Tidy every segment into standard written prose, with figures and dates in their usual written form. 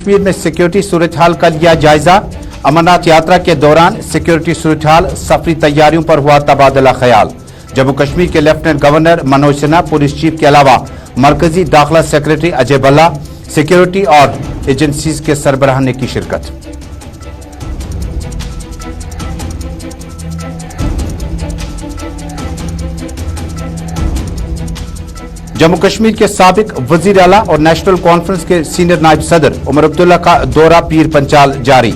कश्मीर में सिक्योरिटी सूरत हाल का लिया जायजा। अमरनाथ यात्रा के दौरान सिक्योरिटी सूरत हाल, सफरी तैयारियों पर हुआ तबादला ख्याल। जम्मू कश्मीर के lieutenant governor Manoj Sinha, police chief के अलावा मरकजी दाखिला सेक्रेटरी अजय भल्ला, सिक्योरिटी और एजेंसीज के सरबराह ने की शिरकत। जम्मू कश्मीर के साबिक वजीर आला और नेशनल कॉन्फ्रेंस के सीनियर नायब सदर उमर अब्दुल्ला का दौरा पीर पंचाल जारी।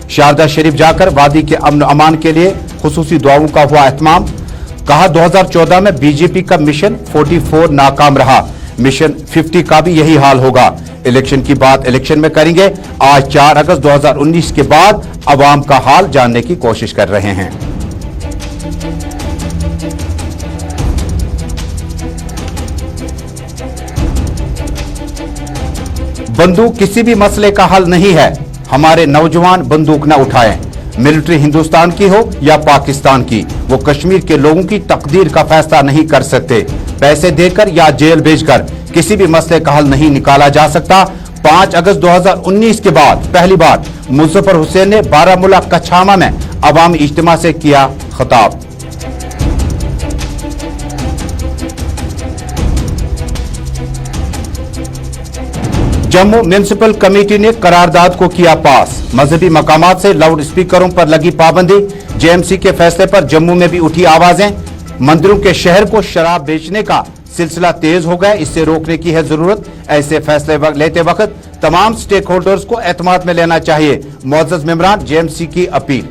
शारदा शरीफ जाकर वादी के अमन अमान के लिए खुसूसी दुआओं का हुआ एहतमाम। कहा 2014 में बीजेपी का मिशन 44 नाकाम रहा, मिशन 50 का भी यही हाल होगा। इलेक्शन की बात इलेक्शन में करेंगे। आज 4 अगस्त 2019 के बाद अवाम का हाल जानने की कोशिश कर रहे हैं। बंदूक किसी भी मसले का हल नहीं है, हमारे नौजवान बंदूक न उठाएं। मिलिट्री हिंदुस्तान की हो या पाकिस्तान की, वो कश्मीर के लोगों की तकदीर का फैसला नहीं कर सकते। पैसे देकर या जेल भेजकर किसी भी मसले का हल नहीं निकाला जा सकता। 5 अगस्त 2019 के बाद पहली बार मुजफ्फर हुसैन ने बारामूला कछामा में अवामी इज्तिमा से किया खिताब। जम्मू म्युनिसिपल कमेटी ने करारदाद को किया पास। मजहबी मकामात से लाउड स्पीकरों पर लगी पाबंदी। जेएमसी के फैसले पर जम्मू में भी उठी आवाजें। मंदिरों के शहर को शराब बेचने का सिलसिला तेज हो गया, इससे रोकने की है जरूरत। ऐसे फैसले लेते वक्त तमाम स्टेक होल्डर्स को एतमाद में लेना चाहिए। मुअज़्ज़ज़ मेंबरान, जेएमसी की अपील।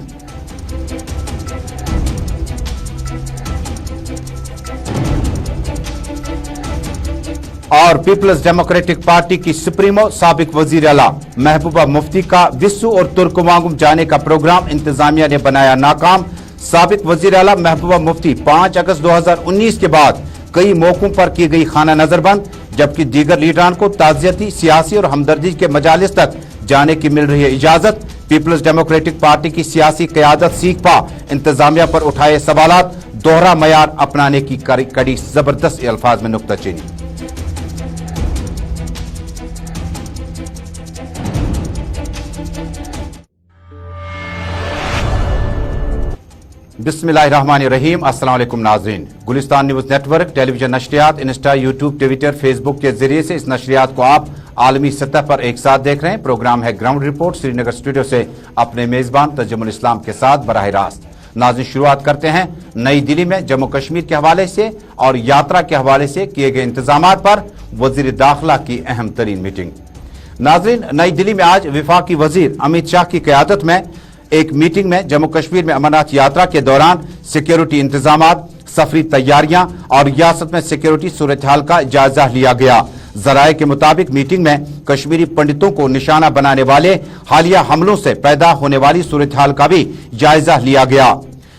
और पीपल्स डेमोक्रेटिक पार्टी की सुप्रीमो साबिक वजीर आला महबूबा मुफ्ती का विस्सू और तुर्कवांगुम जाने का प्रोग्राम इंतजामिया ने बनाया नाकाम। साबिक वजीर आला महबूबा मुफ्ती 5 अगस्त 2019 के बाद कई मौकों पर की गई खाना नजरबंद, जबकि दीगर लीडरान को ताज़ियती, सियासी और हमदर्दी के मजालिस तक जाने की मिल रही है इजाजत। पीपल्स डेमोक्रेटिक पार्टी की सियासी क़यादत सीख पा इंतजामिया पर उठाए सवालात, दोहरा मयार अपनाने की कड़ी जबरदस्त अल्फाज में नुक्ताचीनी। बिस्मिल्लाहिर्रहमानिर्रहीम। अस्सलाम वालेकुम नाज़रीन। गुलिस्तान न्यूज़ नेटवर्क टेलीविजन नशरियात, इंस्टा, यूट्यूब, ट्विटर, फेसबुक के जरिए से इस नशरियात को आप आलमी सतह पर एक साथ देख रहे हैं। प्रोग्राम है ग्राउंड रिपोर्ट। श्रीनगर स्टूडियो से अपने मेजबान तजम्मुल इस्लाम के साथ बराह रास्त। नाज़रीन, शुरुआत करते हैं नई दिल्ली में जम्मू कश्मीर के हवाले से और यात्रा के हवाले से किए गए इंतजामात पर वजीर दाखिला की अहम तरीन मीटिंग। नाज़रीन, नई दिल्ली में आज वफाकी वजीर अमित शाह की क़यादत में एक मीटिंग में जम्मू कश्मीर में अमरनाथ यात्रा के दौरान सिक्योरिटी इंतजामात, सफरी तैयारियां और रियासत में सिक्योरिटी सूरत हाल का जायजा लिया गया। जराये के मुताबिक मीटिंग में कश्मीरी पंडितों को निशाना बनाने वाले हालिया हमलों से पैदा होने वाली सूरत हाल का भी जायजा लिया गया।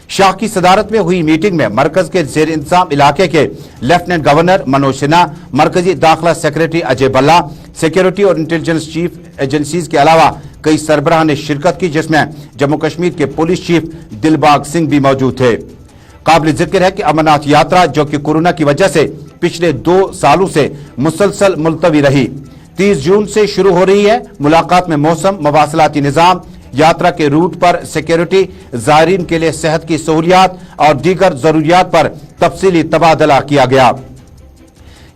शाह की सदारत में हुई मीटिंग में मरकज के जेर इंतजाम इलाके के लेफ्टिनेंट गवर्नर मनोज सिन्हा, मरकजी दाखिला सेक्रेटरी अजय भल्ला, सिक्योरिटी और इंटेलिजेंस चीफ एजेंसीज के अलावा कई सरबराह ने शिरकत की, जिसमें जम्मू कश्मीर के पुलिस चीफ दिलबाग सिंह भी मौजूद थे। काबिल जिक्र है कि अमरनाथ यात्रा, जो कि कोरोना की वजह से पिछले 2 सालों से मुसलसल मुलतवी रही, 30 जून से शुरू हो रही है। मुलाकात में मौसम, मवासलाती निजाम, यात्रा के रूट पर सिक्योरिटी, ज़ायरीन के लिए सेहत की सहूलियात और दीगर जरूरियात पर तफसीली तबादला किया गया।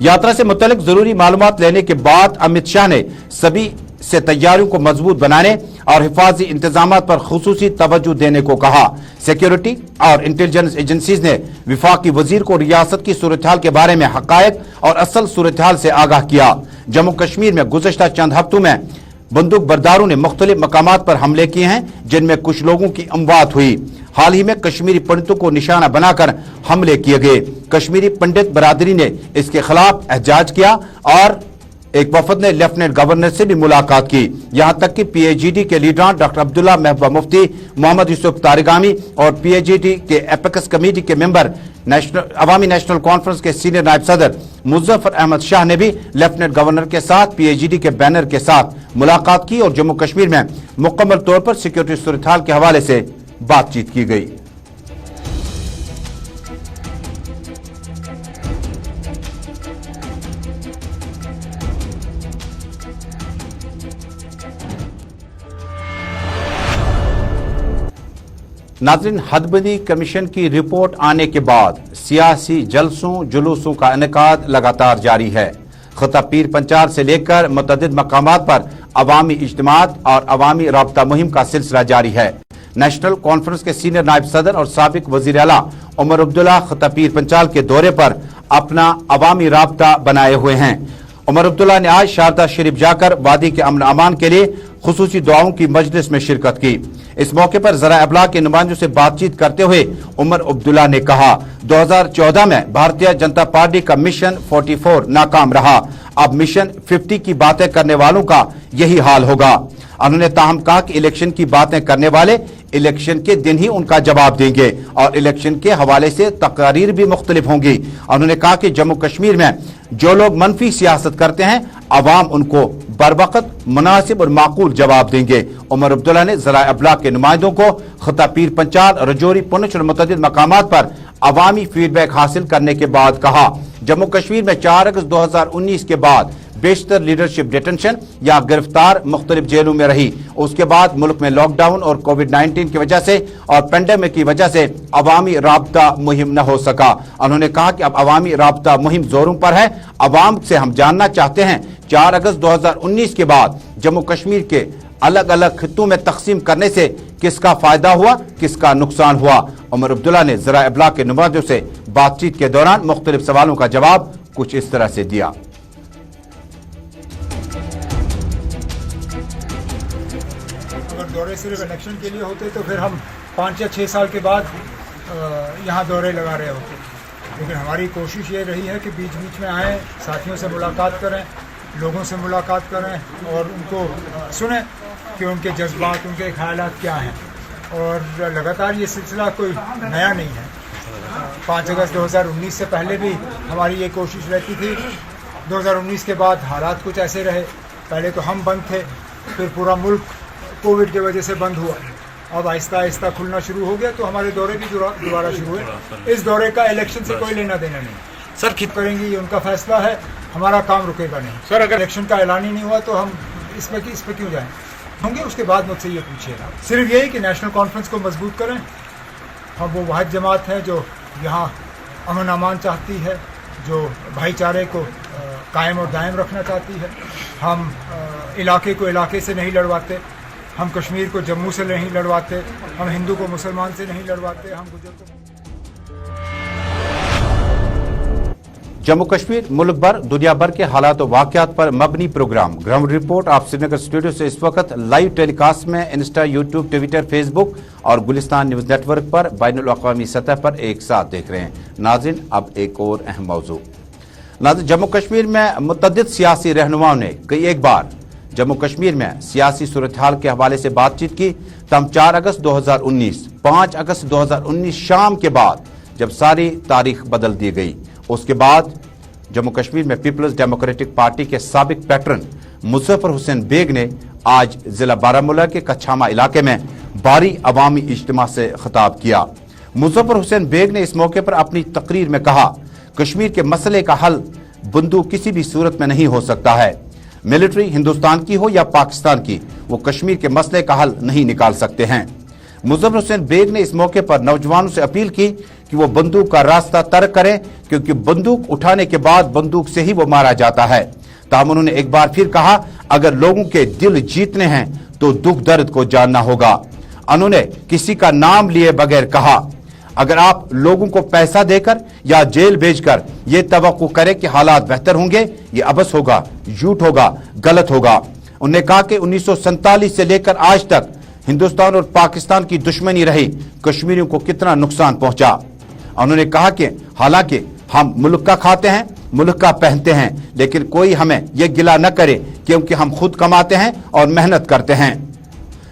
यात्रा से मुतल्लिक जरूरी मालूमात लेने के बाद अमित शाह ने सभी से तैयारियों को मजबूत बनाने और हिफाजी इंतजामात पर खुसूसी तवज्जो देने को कहा। सिक्योरिटी और इंटेलिजेंस एजेंसीज ने वफाकी वजीर को रियासत की सूरत हाल के बारे में हकायक और असल सूरत हाल से आगाह किया। जम्मू कश्मीर में गुज़श्ता चंद हफ्तों में बंदूक बरदारों ने मुख्तलिफ मकामात पर हमले किए हैं, जिनमें कुछ लोगों की अमवात हुई। हाल ही में कश्मीरी पंडितों को निशाना बनाकर हमले किए गए। कश्मीरी पंडित बरादरी ने इसके खिलाफ एहतजाज किया और एक वफद ने लेफ्टिनेंट गवर्नर से भी मुलाकात की। यहां तक कि पीएजीडी के लीडरान डॉक्टर अब्दुल्ला महबूबा मुफ्ती, मोहम्मद यूसुफ तारिगामी और पीएजीडी के एपेक्स कमेटी के मेंबर अवामी नेशनल कॉन्फ्रेंस के सीनियर नायब सदर मुजफ्फर अहमद शाह ने भी लेफ्टिनेंट गवर्नर के साथ पीएजीडी के बैनर के साथ मुलाकात की और जम्मू कश्मीर में मुकम्मल तौर पर सिक्योरिटी सूरत हाल के हवाले से बातचीत की गई। नाज़रीन, हदबंदी कमीशन की रिपोर्ट आने के बाद सियासी जलसों जुलूसों का इनेकाद लगातार जारी है। खता पीर पंचाल से लेकर मुतअद्दिद मकामात पर अवामी इज्तिमात और अवामी राबता मुहिम का सिलसिला जारी है। नेशनल कॉन्फ्रेंस के सीनियर नायब सदर और साबिक वजीर आला उमर अब्दुल्ला खता पीर पंचाल के दौरे पर अपना अवामी राबता बनाए हुए हैं। उमर अब्दुल्ला ने आज शारदा शरीफ जाकर वादी के अमन अमान के लिए खुसूसी दुआओं की मजलिस में शिरकत की। इस मौके पर ज़रा अबलाग के नुमाइंदों से बातचीत करते हुए उमर अब्दुल्ला ने कहा, 2014 में भारतीय जनता पार्टी का मिशन 44 नाकाम रहा। अब मिशन 50 की बातें करने वालों का यही हाल होगा। उन्होंने ताहम कहा कि इलेक्शन की बातें करने वाले इलेक्शन के दिन ही उनका जवाब देंगे और इलेक्शन के हवाले से तकारीर भी मुख्तलिफ होंगी। उन्होंने कहा कि जम्मू कश्मीर में जो लोग मनफी सियासत करते हैं, अवाम उनको बरवक्त मुनासिब और माकूल जवाब देंगे। उमर अब्दुल्ला ने ज़रा अबलाग के नुमाइंदों को खता पीर पंचाल, रजौरी, पुंछ और मुतअद्दिद मकामात पर अवामी फीडबैक हासिल करने के बाद कहा, जम्मू कश्मीर में 4 अगस्त 2019 के बाद बेशतर लीडरशिप डिटेंशन या गिरफ्तार मुख्तलिफ जेलों में रही। उसके बाद मुल्क में लॉकडाउन और कोविड-19 की वजह से और पेंडेमिक की वजह से अवामी राबता मुहिम न हो सका। उन्होंने कहा कि अब अवामी राबता मुहिम जोरों पर है। अवाम से हम जानना चाहते हैं 4 अगस्त 2019 के बाद जम्मू कश्मीर के अलग अलग खित्तों में तकसीम करने से किसका फायदा हुआ, किसका नुकसान हुआ। उमर अब्दुल्ला ने ज़रा अबलाग के नुमाइंदों से बातचीत के दौरान मुख्तलिफ सवालों का जवाब कुछ इस तरह से दिया। अगर दौरे सिर्फ इलेक्शन के लिए होते तो फिर हम 5 या 6 साल के बाद यहाँ दौरे लगा रहे होते, लेकिन हमारी कोशिश ये रही है कि बीच बीच में आएँ, साथियों से मुलाकात करें, लोगों से मुलाकात करें और उनको सुनें कि उनके जज्बात, उनके ख्यालात क्या हैं। और लगातार ये सिलसिला कोई नया नहीं है। 5 अगस्त 2019 से पहले भी हमारी ये कोशिश रहती थी। 2019 के बाद हालात कुछ ऐसे रहे, पहले तो हम बंद थे, फिर पूरा मुल्क कोविड की वजह से बंद हुआ। अब आहिस्ता आहिस्ता खुलना शुरू हो गया तो हमारे दौरे भी दोबारा शुरू हुए। इस दौरे का इलेक्शन से कोई लेना देना नहीं। सर खित करेंगे, ये उनका फैसला है, हमारा काम रुकेगा नहीं। सर अगर इलेक्शन का ऐलान ही नहीं हुआ तो हम इस पे क्यों जाएं? होंगे उसके बाद मुझसे ये पूछिएगा। सिर्फ यही कि नेशनल कॉन्फ्रेंस को मजबूत करें। हम वो वाहिद जमात है जो यहाँ अमन अमान चाहती है, जो भाईचारे को कायम और दायम रखना चाहती है। हम इलाके को इलाके से नहीं लड़वाते, हम कश्मीर को जम्मू से नहीं लड़वाते, हम हिंदू को मुसलमान से नहीं लड़वाते, हम गुजर को। जम्मू कश्मीर, मुल्क भर, दुनिया भर के हालात और वाक़यात पर मबनी प्रोग्राम ग्राउंड रिपोर्ट आप श्रीनगर स्टूडियो से इस वक्त लाइव टेलीकास्ट में इंस्टा, यूट्यूब, ट्विटर, फेसबुक और गुलिस्तान न्यूज़ नेटवर्क पर बैनुल अक़वामी सतह पर एक साथ देख रहे हैं। नाज़रीन, अब एक और अहम मौजू। नाज़रीन, जम्मू कश्मीर में मुतअद्दिद सियासी रहनुमाओं ने कई एक बार जम्मू कश्मीर में सियासी सूरत हाल के हवाले से बातचीत की। तम 4 अगस्त 2019, 5 अगस्त 2019 शाम के बाद जब सारी तारीख बदल दी गई, उसके बाद जम्मू कश्मीर में पीपल्स डेमोक्रेटिक पार्टी के साबिक पैटर्न मुजफ्फर हुसैन बेग ने आज जिला बारामूला के कछामा इलाके में भारी अवामी इज्तिमा से खिताब किया। मुजफ्फर हुसैन बेग ने इस मौके पर अपनी तकरीर में कहा, कश्मीर के मसले का हल बंदूक किसी भी सूरत में नहीं हो सकता है। मिलिट्री हिंदुस्तान की हो या पाकिस्तान की, वो कश्मीर के मसले का हल नहीं निकाल सकते हैं। मुजफ्फर हुसैन बेग ने इस मौके पर नौजवानों से अपील की कि वो बंदूक का रास्ता तर्क करें, क्योंकि बंदूक उठाने के बाद बंदूक से ही वो मारा जाता है। ताहम उन्होंने एक बार फिर कहा, अगर लोगों के दिल जीतने हैं तो दुख दर्द को जानना होगा। उन्होंने किसी का नाम लिए बगैर कहा, अगर आप लोगों को पैसा देकर या जेल भेजकर ये तवक्को करें कि हालात बेहतर होंगे, ये अबस होगा, झूठ होगा, गलत होगा। उन्होंने कहा कि 1947 से लेकर आज तक हिंदुस्तान और पाकिस्तान की दुश्मनी रही, कश्मीरियों को कितना नुकसान पहुंचा। उन्होंने कहा कि हालांकि हम मुल्क का खाते हैं, मुल्क का पहनते हैं, लेकिन कोई हमें यह गिला न करे क्योंकि हम खुद कमाते हैं और मेहनत करते हैं।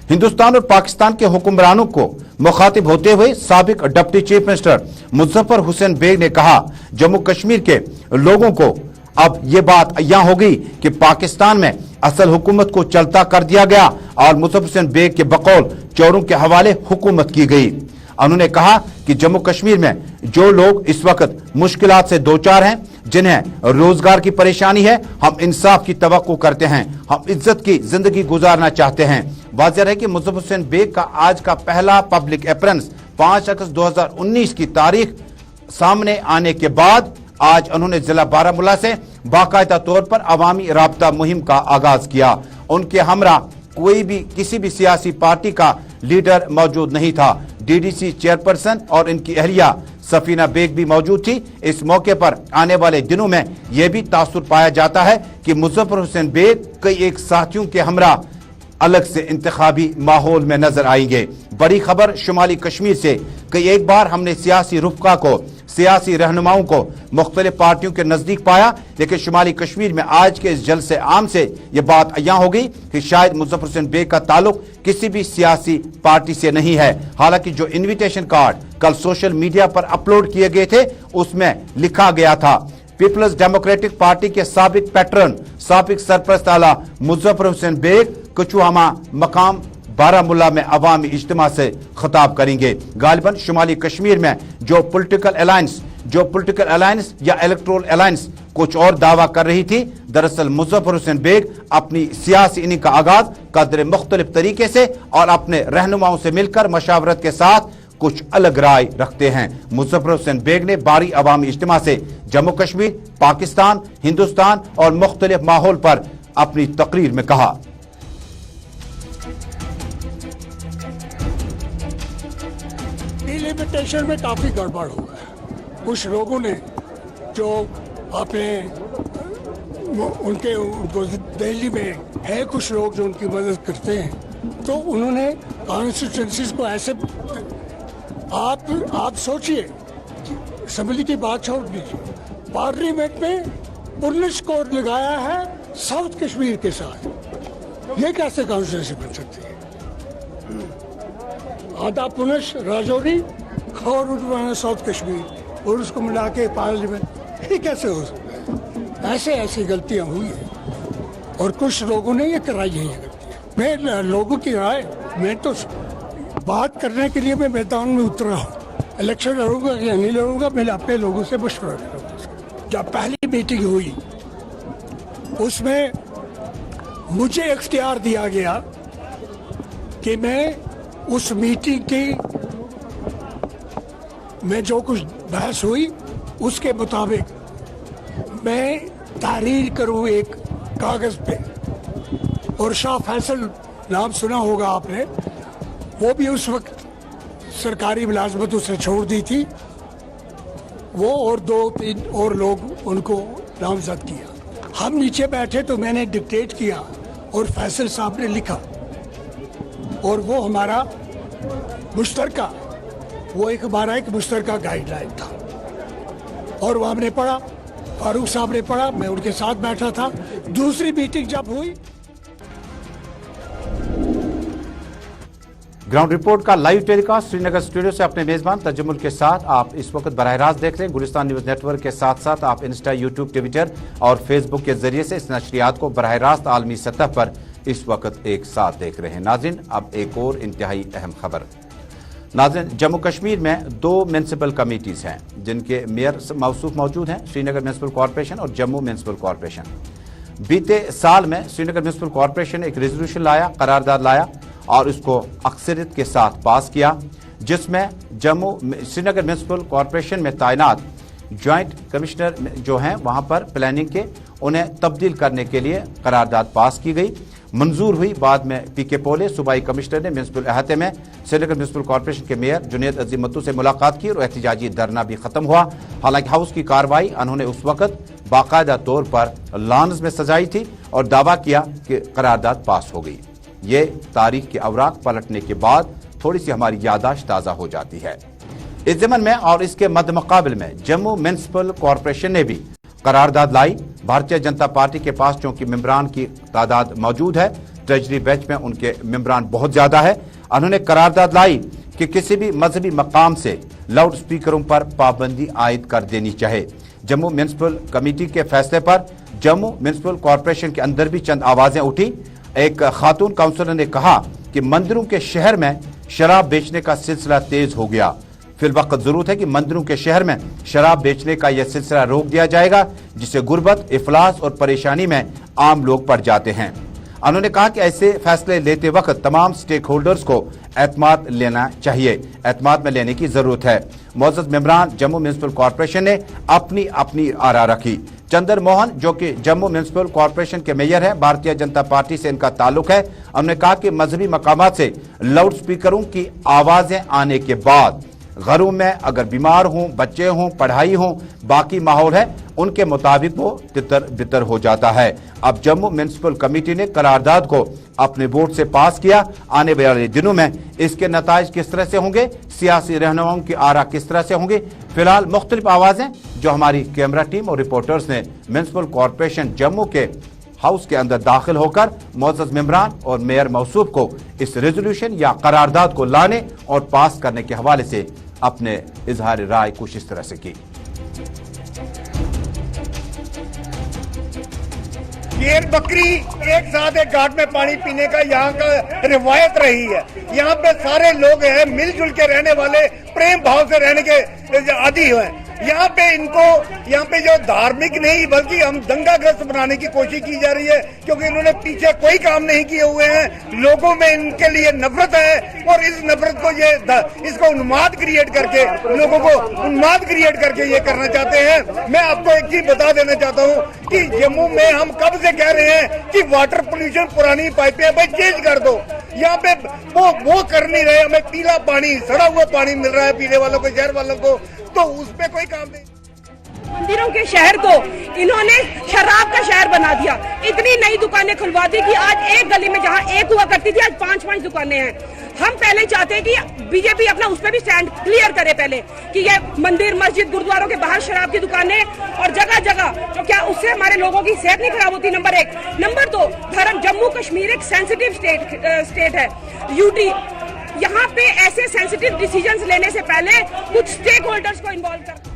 हिंदुस्तान और पाकिस्तान के हुक्मरानों को मुखातिब होते हुए साबिक deputy chief minister Muzaffar Hussain Baig ने कहा, जम्मू कश्मीर के लोगों को अब ये बात यहाँ हो गई कि पाकिस्तान में असल हुकूमत को चलता कर दिया गया और मुजफ्फर हुसैन बेग के बकौल चोरों के हवाले हुकूमत की गई। उन्होंने कहा कि जम्मू कश्मीर में जो लोग इस वक्त मुश्किलात से दो चार हैं, जिन्हें रोजगार की परेशानी है, हम इंसाफ की तवक्को करते हैं, हम इज्जत की जिंदगी गुजारना चाहते हैं। वाज़ेह है कि मुजफ्फर हुसैन बेग का आज का पहला पब्लिक अपीयरेंस 5 अगस्त 2019 की तारीख सामने आने के बाद आज उन्होंने जिला बारामूला से बाकायदा तौर पर अवामी राब्ता मुहिम का आगाज किया। उनके हमरा कोई भी किसी भी सियासी पार्टी का लीडर मौजूद नहीं था। डीडीसी चेयरपर्सन और इनकी अहलिया सफीना बेग भी मौजूद थी। इस मौके पर आने वाले दिनों में यह भी तासुर पाया जाता है कि मुजफ्फर हुसैन बेग कई एक साथियों के हमरा अलग से इंतखाबी माहौल में नजर आएंगे। बड़ी खबर शुमाली कश्मीर से, कई एक बार हमने सियासी रुफका को, सियासी रहनुमाओं को मुख्तलिफ पार्टियों के नजदीक पाया, लेकिन शुमाली कश्मीर में आज के इस जलसे आम से यह बात अय्यां हो गई कि शायद मुजफ्फर हुसैन बेग का ताल्लुक किसी भी सियासी पार्टी से नहीं है। हालांकि जो इन्विटेशन कार्ड कल सोशल मीडिया पर अपलोड किए गए थे उसमें लिखा गया था पीपल्स डेमोक्रेटिक पार्टी के साबिक पैटर्न, साबिक सरपरस्त आला मुजफ्फर हुसैन बेग कचुहामा मकाम बारामूला में अवामी इज्तिमा से खिताब करेंगे। गालिबन शुमाली कश्मीर में जो पॉलिटिकल अलायंस या इलेक्टोरल अलायंस कुछ और दावा कर रही थी, दरअसल मुजफ्फर हुसैन बेग अपनी सियासी इनिंग का आगाज कदर मुख्तलिफ तरीके से और अपने रहनुमाओं से मिलकर मशावरत के साथ कुछ अलग राय रखते हैं। मुजफ्फर हुसैन बेग ने बारी अवामी इज्तिमा से जम्मू कश्मीर, पाकिस्तान, हिंदुस्तान और मुख्तलिफ माहौल पर अपनी तकरीर में कहा, डिलिमिटेशन में काफी गड़बड़ हुआ है। कुछ लोगों ने जो अपने उनको दिल्ली में है कुछ लोग जो उनकी मदद करते हैं, तो उन्होंने कॉन्स्टिट्यूंसीज को ऐसे आप सोचिए, असेंबली की बात छोड़ दीजिए, पार्लियामेंट में पुलिस कोड लगाया है साउथ कश्मीर के साथ, ये कैसे कॉन्स्टिट्यूंसी बन सकती है? आधा पुलिस राजौरी और उन्होंने साउथ कश्मीर और उसको मिला के पार्लियामेंट, ये कैसे हो सकता है? ऐसी गलतियां हुई हैं और कुछ लोगों ने ये कराई है ये गलतियां। मैं लोगों की राय, मैं तो बात करने के लिए मैं मैदान में उतरा हूँ, इलेक्शन लड़ूंगा या नहीं लड़ूंगा मैं अपने लोगों से मशवरा करूँगा। जब पहली मीटिंग हुई उसमें मुझे इख्तियार दिया गया कि मैं उस मीटिंग की में जो कुछ बहस हुई उसके मुताबिक मैं तहरीर करूं एक कागज पे, और शाह फैसल नाम सुना होगा आपने, वो भी उस वक्त सरकारी मुलाजमत उसे छोड़ दी थी, वो और 2-3 और लोग उनको नामजद किया। हम नीचे बैठे तो मैंने डिक्टेट किया और फैसल साहब ने लिखा, और वो हमारा मुश्तरका, वो हमारा एक मुश्तरका गाइडलाइन था, और वो हमने पढ़ा, फारूक साहब ने पढ़ा, मैं उनके साथ बैठा था। दूसरी मीटिंग जब हुई, ग्राउंड रिपोर्ट का लाइव टेलीकास्ट श्रीनगर स्टूडियो से अपने मेजबान तजम्मुल के साथ आप इस वक्त बराह रास्त देख रहे हैं। गुलिस्तान न्यूज नेटवर्क के साथ साथ आप इंस्टा, यूट्यूब, ट्विटर और फेसबुक के जरिए से इस नशरियात को बराह रास्त आलमी सतह पर इस वक्त एक साथ देख रहे हैं। नाज़रीन, अब एक और इंतहाई अहम खबर। नाज़रीन, जम्मू कश्मीर में 2 म्यूनसिपल कमेटीज हैं जिनके मेयर मौसूफ मौजूद हैं, श्रीनगर म्यूनसिपल कॉरपोरेशन और जम्मू म्यूनसिपल कॉरपोरेशन। बीते साल में श्रीनगर म्यूनसिपल कॉरपोरेशन ने एक रेजोल्यूशन लाया, करारदाद लाया और उसको अक्सरियत के साथ पास किया, जिसमें श्रीनगर म्यूनसिपल कॉरपोरेशन में तैनात ज्वाइंट कमिश्नर जो हैं वहां पर प्लानिंग के, उन्हें तब्दील करने के लिए करारदाद पास की गई, मंजूर हुई। बाद में पीके पोले सूबाई कमिश्नर ने म्यूनसिपल अहाते में श्रीनगर म्यूनसिपल कॉरपोरेशन के मेयर जुनेद अजीम मत्तू से मुलाकात की और एहतजाजी धरना भी खत्म हुआ। हालांकि हाउस की कार्रवाई उन्होंने उस वक्त बाकायदा तौर पर लॉन्स में सजाई थी और दावा किया कि करारदाद पास हो गई। ये तारीख के अवराक पलटने के बाद थोड़ी सी हमारी यादाश्त ताज़ा हो जाती है। इस ज़मन में और इसके मद्देमुकाबिल में जम्मू म्यूनसिपल कॉरपोरेशन ने भी करारदाद लाई। भारतीय जनता पार्टी के पास चूंकि मेंबरान की तादाद मौजूद है, ट्रेजरी बेंच में उनके मेंबरान बहुत ज्यादा है, उन्होंने करारदाद लाई कि किसी भी मजहबी मकाम से लाउड स्पीकरों पर पाबंदी आयद कर देनी चाहिए। जम्मू म्यूनसिपल कमेटी के फैसले पर जम्मू म्यूनसिपल कॉरपोरेशन के अंदर भी चंद आवाजें उठी। एक खातून काउंसलर ने कहा कि मंदिरों के शहर में शराब बेचने का सिलसिला तेज हो गया, फिल वक्त जरूरत है कि मंदिरों के शहर में शराब बेचने का यह सिलसिला रोक दिया जाएगा, जिससे गुर्बत, इफलास और परेशानी में आम लोग पड़ जाते हैं। انہوں نے کہا کہ ایسے فیصلے لیتے وقت تمام سٹیک ہولڈرز کو اعتماد لینا چاہیے، اعتماد میں لینے کی ضرورت ہے۔ معزز ممبران جموں میونسپل کارپوریشن نے اپنی آرا رکھی۔ چندر موہن جو کہ جموں میونسپل کارپوریشن کے میئر ہے، بھارتیہ جنتا پارٹی سے ان کا تعلق ہے، انہوں نے کہا کہ مذہبی مقامات سے لاؤڈ سپیکروں کی آوازیں آنے کے بعد گھروں میں اگر بیمار ہوں، بچے ہوں، پڑھائی ہوں، باقی ماحول ہے، ان کے مطابق وہ تتر بتر ہو جاتا ہے۔ اب جموں میونسپل کمیٹی نے قرارداد کو اپنے ووٹ سے پاس کیا۔ آنے والے دنوں میں اس کے نتائج کس طرح سے ہوں گے، سیاسی رہنماؤں کی آرا کس طرح سے ہوں گے، فی الحال مختلف آوازیں جو ہماری کیمرہ ٹیم اور رپورٹرز نے میونسپل کارپوریشن جموں کے ہاؤس کے اندر داخل ہو کر معزز ممبران اور میئر موصوف کو اس ریزولوشن یا قرارداد کو لانے اور پاس کرنے کے حوالے سے اپنے اظہار رائے کچھ اس طرح سے کی۔ یہ بکری ایک ساتھ ایک گھاٹ میں پانی پینے کا یہاں کا روایت رہی ہے۔ یہاں پہ سارے لوگ ہیں مل جل کے رہنے والے، پریم بھاؤ سے رہنے کے عادی ہوئے۔ یہاں پہ ان کو یہاں پہ جو دھارمک نہیں بلکہ ہم دنگا گرست بنانے کی کوشش کی جا رہی ہے، کیونکہ انہوں نے پیچھے کوئی کام نہیں کیے ہوئے ہیں۔ لوگوں میں ان کے لیے نفرت ہے اور اس نفرت کو اس کو انماد کریٹ کر کے لوگوں کو انماد کریٹ کر کے یہ کرنا چاہتے ہیں۔ میں آپ کو ایک چیز بتا دینا چاہتا ہوں کہ جموں میں ہم کب سے کہہ رہے ہیں کہ واٹر پولوشن پرانی پائپیں بھائی چینج کر دو۔ یہاں پہ وہ کر نہیں رہے، ہمیں پیلا پانی، سڑا ہوا پانی مل رہا ہے پینے والوں کو، شہر والوں کو، تو اس پہ کوئی کام نہیں۔ مندروں کے شہر کو انہوں نے شراب کا شہر بنا دیا، اتنی نئی دکانیں کھلوا دی کہ آج ایک گلی میں جہاں ایک ہوا کرتی تھی آج 5 دکانیں ہیں۔ ہم پہلے چاہتے ہیں کہ بی جے پی اپنا اس پہ بھی سٹینڈ کلیئر کرے پہلے کہ یہ مندر مسجد گردواروں کے باہر شراب کی دکانیں اور جگہ جگہ، تو کیا اس سے ہمارے لوگوں کی صحت نہیں خراب ہوتی؟ نمبر 1۔ نمبر 2، دھرم جموں کشمیر ایک سینسٹیو اسٹیٹ ہے، یوٹی، یہاں پہ ایسے سینسٹیو ڈیسیجنز لینے سے پہلے کچھ سٹیک ہولڈرز کو انوالو کر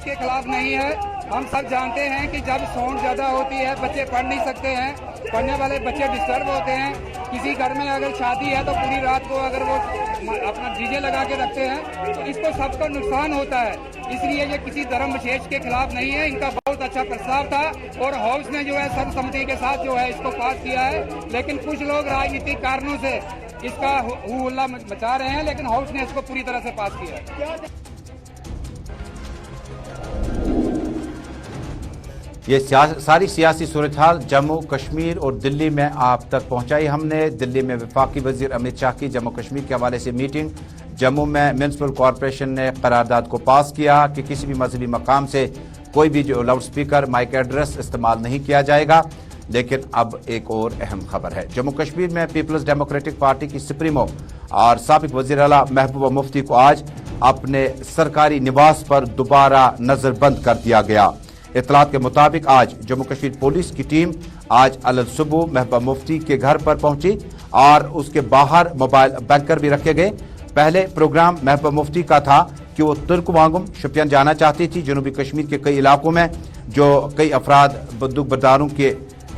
کے خلاف نہیں ہے۔ ہم سب جانتے ہیں کہ جب ساؤنڈ زیادہ ہوتی ہے بچے پڑھ نہیں سکتے ہیں، پڑھنے والے بچے ڈسٹرب ہوتے ہیں۔ کسی گھر میں اگر شادی ہے تو پوری رات کو اگر وہ اپنا ڈی جے لگا کے رکھتے ہیں تو اس کو سب کو نقصان ہوتا ہے۔ اس لیے یہ کسی دھرم وشیش کے خلاف نہیں ہے۔ ان کا بہت اچھا پرستاو تھا اور ہاؤس نے جو ہے سرب سمتی کے ساتھ جو ہے اس کو پاس کیا ہے، لیکن کچھ لوگ راجنیتک کارنوں سے اس کا ہو ہلا مچا رہے ہیں، لیکن ہاؤس نے اس کو پوری طرح سے پاس کیا ہے۔ یہ ساری سیاسی صورتحال جموں کشمیر اور دلی میں آپ تک پہنچائی ہم نے۔ دلی میں وفاقی وزیر امت شاہ کی جموں کشمیر کے حوالے سے میٹنگ۔ جموں میں میونسپل کارپوریشن نے قرارداد کو پاس کیا کہ کسی بھی مذہبی مقام سے کوئی بھی جو لاؤڈ سپیکر مائک ایڈریس استعمال نہیں کیا جائے گا۔ لیکن اب ایک اور اہم خبر ہے۔ جموں کشمیر میں پیپلز ڈیموکریٹک پارٹی کی سپریمو اور سابق وزیر اعلیٰ محبوبہ مفتی کو آج اپنے سرکاری نواس پر دوبارہ نظر بند کر دیا گیا۔ اطلاعات کے مطابق آج جموں کشمیر پولیس کی ٹیم آج الصبح محبوبہ مفتی کے گھر پر پہنچی اور اس کے باہر موبائل بینکر بھی رکھے گئے۔ پہلے پروگرام محبوبہ مفتی کا تھا کہ وہ ترک وانگم شوپیان جانا چاہتی تھی۔ جنوبی کشمیر کے کئی علاقوں میں جو کئی افراد بندوق برداروں کے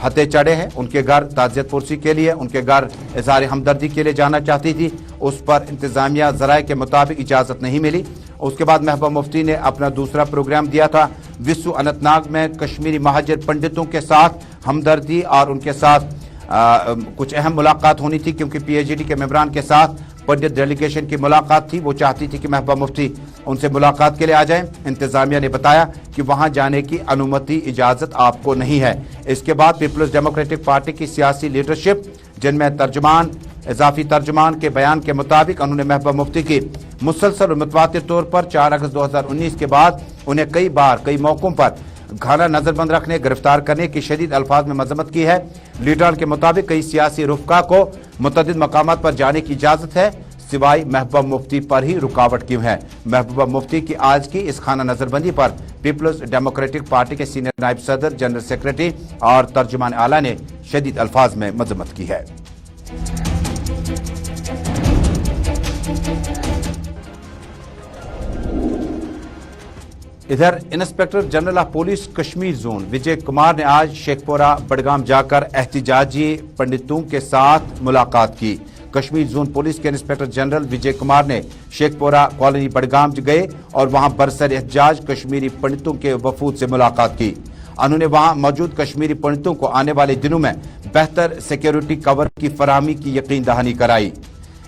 ہتھے چڑھے ہیں، ان کے گھر تعزیت پرسی کے لیے، ان کے گھر اظہار ہمدردی کے لیے جانا چاہتی تھی۔ اس پر انتظامیہ ذرائع کے مطابق اجازت نہیں ملی۔ اس کے بعد محبوبہ مفتی نے اپنا دوسرا پروگرام دیا تھا وسو اننت ناگ میں کشمیری مہاجر پنڈتوں کے ساتھ ہمدردی اور ان کے ساتھ کچھ اہم ملاقات ہونی تھی، کیونکہ پی ایچ ڈی کے ممبران کے ساتھ پنڈت ڈیلیگیشن کی ملاقات تھی۔ وہ چاہتی تھی کہ محبوبہ مفتی ان سے ملاقات کے لیے آ جائیں۔ انتظامیہ نے بتایا کہ وہاں جانے کی انومتی اجازت آپ کو نہیں ہے۔ اس کے بعد پیپلز ڈیموکریٹک پارٹی کی سیاسی لیڈرشپ، جن میں ترجمان اضافی ترجمان کے بیان کے مطابق انہوں نے محبوبہ مفتی کی مسلسل اور متواتر طور پر 4 اگست 2019 کے بعد انہیں کئی بار کئی موقعوں پر گھانا نظر بند رکھنے، گرفتار کرنے کی شدید الفاظ میں مذمت کی ہے۔ لیڈران کے مطابق کئی سیاسی رفقا کو متعدد مقامات پر جانے کی اجازت ہے، سوائے محبوبہ مفتی پر ہی رکاوٹ کیوں ہے۔ محبوبہ مفتی کی آج کی اس خانہ نظر بندی پر پیپلز ڈیموکریٹک پارٹی کے سینئر نائب صدر، جنرل سیکریٹری اور ترجمان اعلیٰ نے شدید الفاظ میں مذمت کی ہے۔ ادھر inspector general of police Kashmir zone Vijay Kumar نے آج شیخ پورہ بڈگام جا کر احتجاجی پنڈتوں کے ساتھ ملاقات کی۔ کشمیر زون پولیس کے انسپیکٹر جنرل وجے کمار نے شیخ پورہ کالونی بڈگام گئے اور وہاں برسر احتجاج کشمیری پنڈتوں کے وفود سے ملاقات کی۔ انہوں نے وہاں موجود کشمیری پنڈتوں کو آنے والے دنوں میں बेहतर सिक्योरिटी कवर की फराहमी की यकीन दहानी कराई।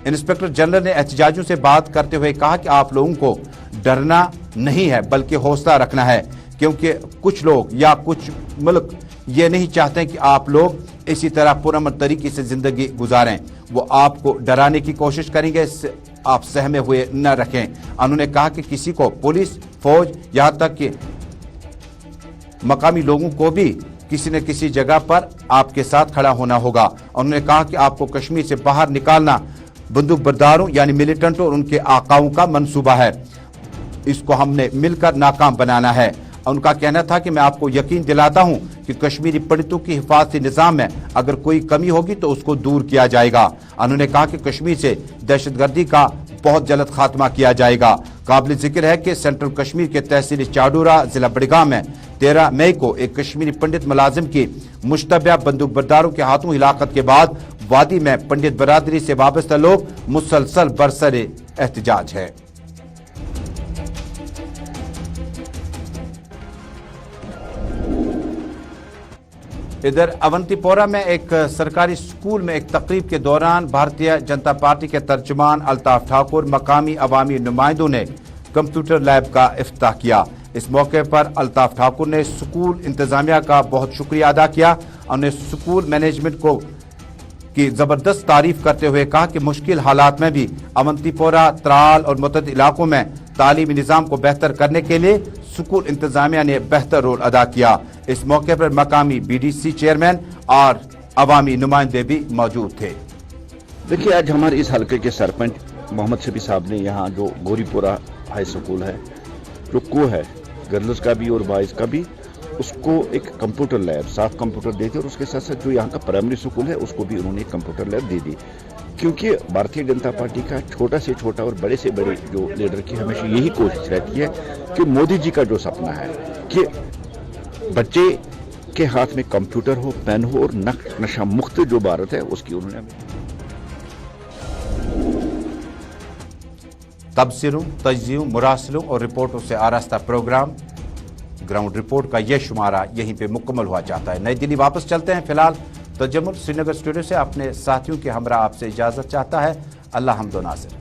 इंस्पेक्टर जनरल ने एहतजाजियों से बात करते हुए कहा कि आप लोगों को डरना नहीं है बल्कि हौसला रखना है, क्योंकि कुछ लोग या कुछ मुल्क ये नहीं चाहते कि आप लोग इसी तरह पुरअमन तरीके से जिंदगी गुजारें। वो आपको डराने की कोशिश करेंगे, इससे आप सहमे हुए न रखें। उन्होंने कहा कि किसी को पुलिस, फौज, यहाँ तक कि मकामी लोगों को भी किसी न किसी जगह पर आपके साथ खड़ा होना होगा। उन्होंने कहा कि आपको कश्मीर से बाहर निकालना बंदूक बरदारों यानी मिलिटेंटों और उनके आकाओं का मंसूबा है। इसको हमने मिलकर नाकाम बनाना है। उनका कहना था कि मैं आपको यकीन दिलाता हूं कि कश्मीरी पंडितों की हिफाजती निजाम में अगर कोई कमी होगी तो उसको दूर किया जाएगा। उन्होंने कहा कि कश्मीर से दहशतगर्दी का बहुत जल्द खात्मा किया जाएगा। काबिल जिक्र है कि सेंट्रल कश्मीर के तहसील चाडूरा जिला बड़गाम में 13 मई को एक कश्मीरी पंडित मुलाजिम की मुश्तबा बंदूक बरदारों के हाथों हिलाकत के बाद वादी में पंडित बरादरी से वाबस्ता लोग मुसलसल बरसरे एहतजाज है। इधर अवंतीपोरा में एक सरकारी स्कूल में एक तकरीब के दौरान भारतीय जनता पार्टी के तर्जुमान अल्ताफ ठाकुर, मकामी अवामी नुमाइंदों ने कंप्यूटर लैब का इफ्तिताह किया। इस मौके पर अल्ताफ ठाकुर ने स्कूल इंतजामिया का बहुत शुक्रिया अदा किया। उन्होंने स्कूल मैनेजमेंट को की जबरदस्त तारीफ करते हुए कहा कि मुश्किल हालात में भी अवंतीपोरा, त्राल और मुतअद्दिद इलाकों में तालीमी निज़ाम को बेहतर करने के लिए स्कूल इंतजामिया ने बेहतर रोल अदा किया। इस मौके पर मकामी BDC चेयरमैन और अवामी नुमाइंदे भी मौजूद थे। देखिए, आज हमारे इस हल्के के सरपंच मोहम्मद शफी साहब ने यहाँ जो गोरीपुरा हाई स्कूल है, जो को है गर्ल्स का भी और बॉयज का भी, उसको एक कंप्यूटर लैब, साफ कंप्यूटर दे दी और उसके साथ साथ जो यहाँ का प्राइमरी स्कूल है उसको भी उन्होंने एक कंप्यूटर लैब दे दी। क्योंकि भारतीय जनता पार्टी का छोटा से छोटा और बड़े से बड़े जो लीडर की हमेशा यही कोशिश रहती है कि मोदी जी का जो सपना है कि बच्चे के हाथ में कंप्यूटर हो, पेन हो और नशा मुक्त जो भारत है उसकी उन्होंने तबसरों, तज्जियों, मुरासलों और रिपोर्टों से आरास्ता प्रोग्राम ग्राउंड रिपोर्ट का यह शुमारा यहीं पे मुकम्मल हुआ चाहता है। नई दिल्ली वापस चलते हैं। फिलहाल तजम्मुल श्रीनगर स्टूडियो से अपने साथियों के हमरा आपसे इजाजत चाहता है। अल्लाह हमदो नासिर।